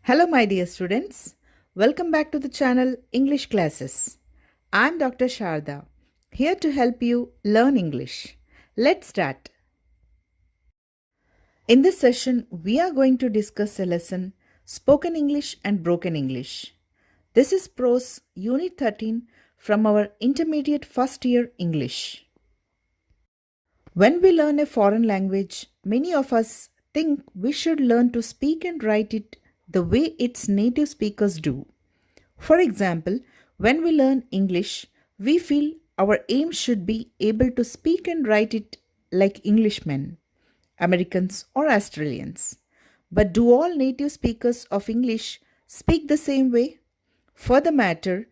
Hello, my dear students. Welcome back to the channel English Classes. I'm Dr. Sharada, here to help you learn English. Let's start. In this session, we are going to discuss a lesson Spoken English and Broken English. This is prose Unit-13 from our intermediate first year English. When we learn a foreign language, many of us think we should learn to speak and write it the way its native speakers do. For example, when we learn English, we feel our aim should be able to speak and write it like Englishmen, Americans, or Australians. But do all native speakers of English speak the same way? For the matter,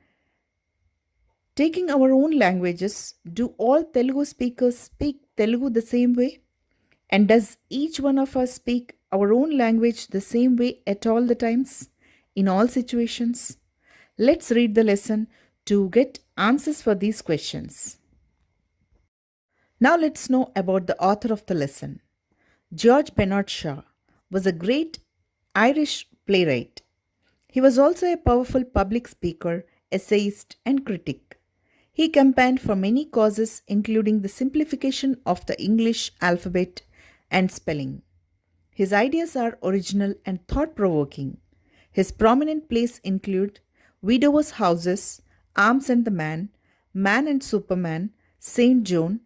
taking our own languages, do all Telugu speakers speak Telugu the same way? And does each one of us speak our own language the same way at all the times, in all situations? Let's read the lesson to get answers for these questions. Now let's know about the author of the lesson. George Bernard Shaw was a great Irish playwright. He was also a powerful public speaker, essayist, and critic. He campaigned for many causes, including the simplification of the English alphabet and spelling. His ideas are original and thought-provoking. His prominent plays include Widowers' Houses, Arms and the Man, Man and Superman, Saint John,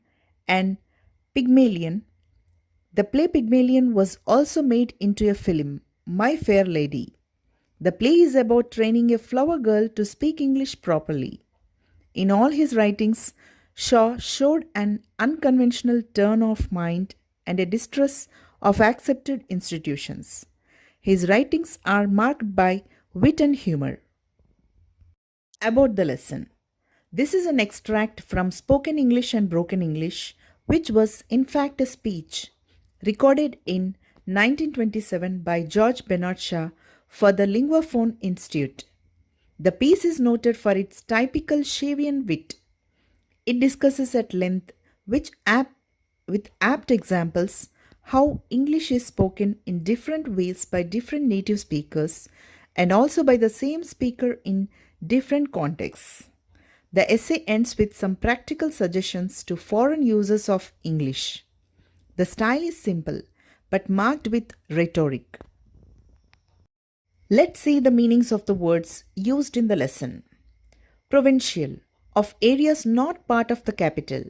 and Pygmalion. The play Pygmalion was also made into a film, My Fair Lady. The play is about training a flower girl to speak English properly. In all his writings, Shaw showed an unconventional turn of mind and a distrust of accepted institutions. His writings are marked by wit and humor. About the lesson. This is an extract from Spoken English and Broken English, which was in fact a speech recorded in 1927 by George Bernard Shaw for the Linguaphone Institute. The piece is noted for its typical Shavian wit. It discusses at length with apt examples how English is spoken in different ways by different native speakers and also by the same speaker in different contexts. The essay ends with some practical suggestions to foreign users of English. The style is simple but marked with rhetoric. Let's see the meanings of the words used in the lesson. Provincial, of areas not part of the capital.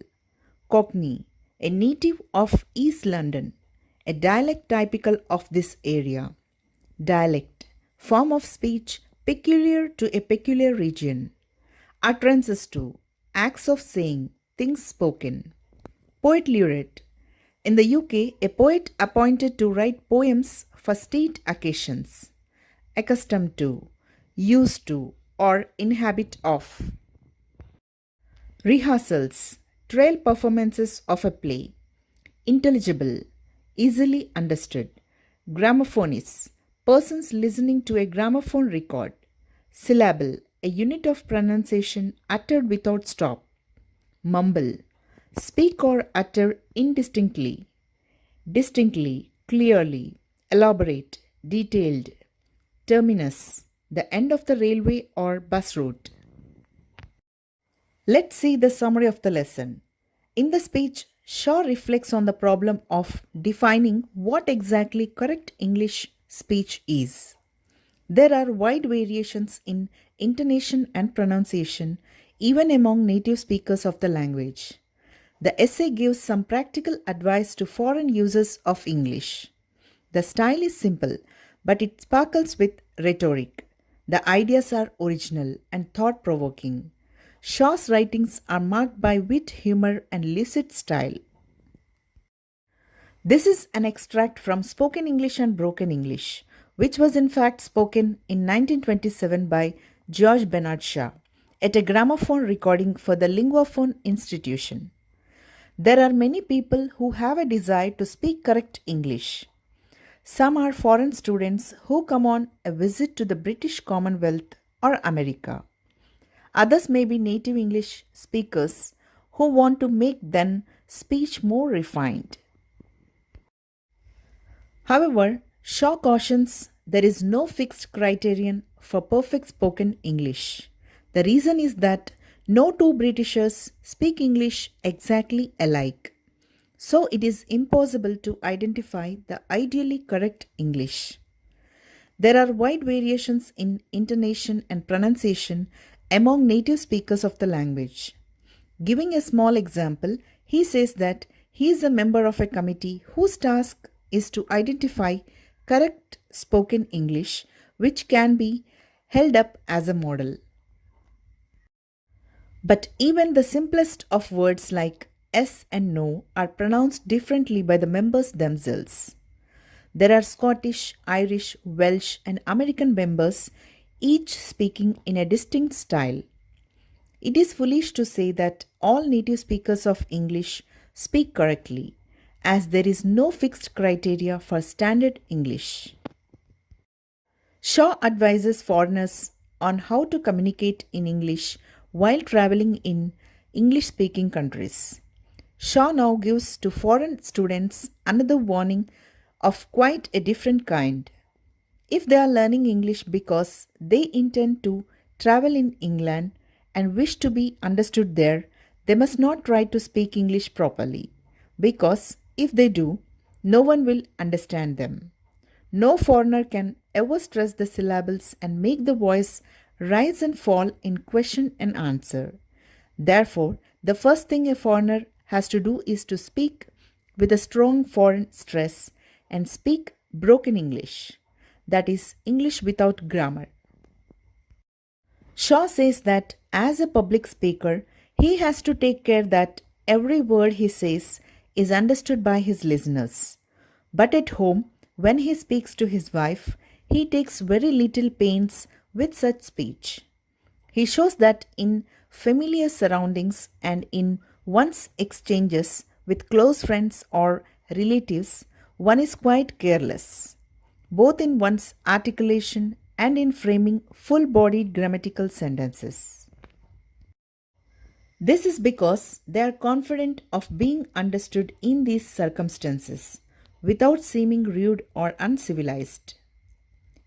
Cockney, a native of East London, a dialect typical of this area. Dialect, form of speech peculiar to a peculiar region. Utterances to, acts of saying, things spoken. Poet laureate, in the UK, a poet appointed to write poems for state occasions. Accustomed to, used to, or inhabit of. Rehearsals, trial performances of a play. Intelligible, easily understood. Gramophonist, persons listening to a gramophone record. Syllable, a unit of pronunciation uttered without stop. Mumble, speak or utter indistinctly. Distinctly, clearly, elaborate, detailed. Terminus, the end of the railway or bus route. Let's see the summary of the lesson. In the speech, Shaw reflects on the problem of defining what exactly correct English speech is. There are wide variations in intonation and pronunciation, even among native speakers of the language. The essay gives some practical advice to foreign users of English. The style is simple, but it sparkles with rhetoric. The ideas are original and thought-provoking. Shaw's writings are marked by wit, humor, and lucid style. This is an extract from Spoken English and Broken English, which was in fact spoken in 1927 by George Bernard Shaw at a gramophone recording for the Linguaphone Institution. There are many people who have a desire to speak correct English. Some are foreign students who come on a visit to the British Commonwealth or America. Others may be native English speakers who want to make their speech more refined. However, Shaw cautions there is no fixed criterion for perfect spoken English. The reason is that no two Britishers speak English exactly alike. So it is impossible to identify the ideally correct English. There are wide variations in intonation and pronunciation among native speakers of the language. Giving a small example, he says that he is a member of a committee whose task is to identify correct spoken English, which can be held up as a model. But even the simplest of words like yes and no are pronounced differently by the members themselves. There are Scottish, Irish, Welsh, and American members, each speaking in a distinct style. It is foolish to say that all native speakers of English speak correctly, as there is no fixed criteria for standard English. Shaw advises foreigners on how to communicate in English while traveling in English speaking countries. Shaw now gives to foreign students another warning of quite a different kind. If they are learning English because they intend to travel in England and wish to be understood there, they must not try to speak English properly, because if they do, no one will understand them. No foreigner can ever stress the syllables and make the voice rise and fall in question and answer. Therefore, the first thing a foreigner has to do is to speak with a strong foreign stress and speak broken English, that is, English without grammar. Shaw says that as a public speaker, he has to take care that every word he says is understood by his listeners. But at home, when he speaks to his wife, he takes very little pains with such speech. He shows that in familiar surroundings and in one's exchanges with close friends or relatives, one is quite careless, both in one's articulation and in framing full bodied grammatical sentences. This is because they are confident of being understood in these circumstances without seeming rude or uncivilized.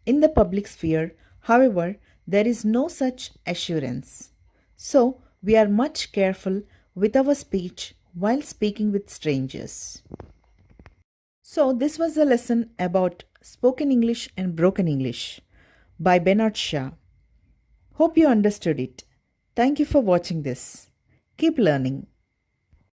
In the public sphere, however, there is no such assurance. So, we are much careful with our speech while speaking with strangers. So, this was a lesson about spoken English and broken English by Bernard Shaw. Hope you understood it. Thank you for watching this. Keep learning.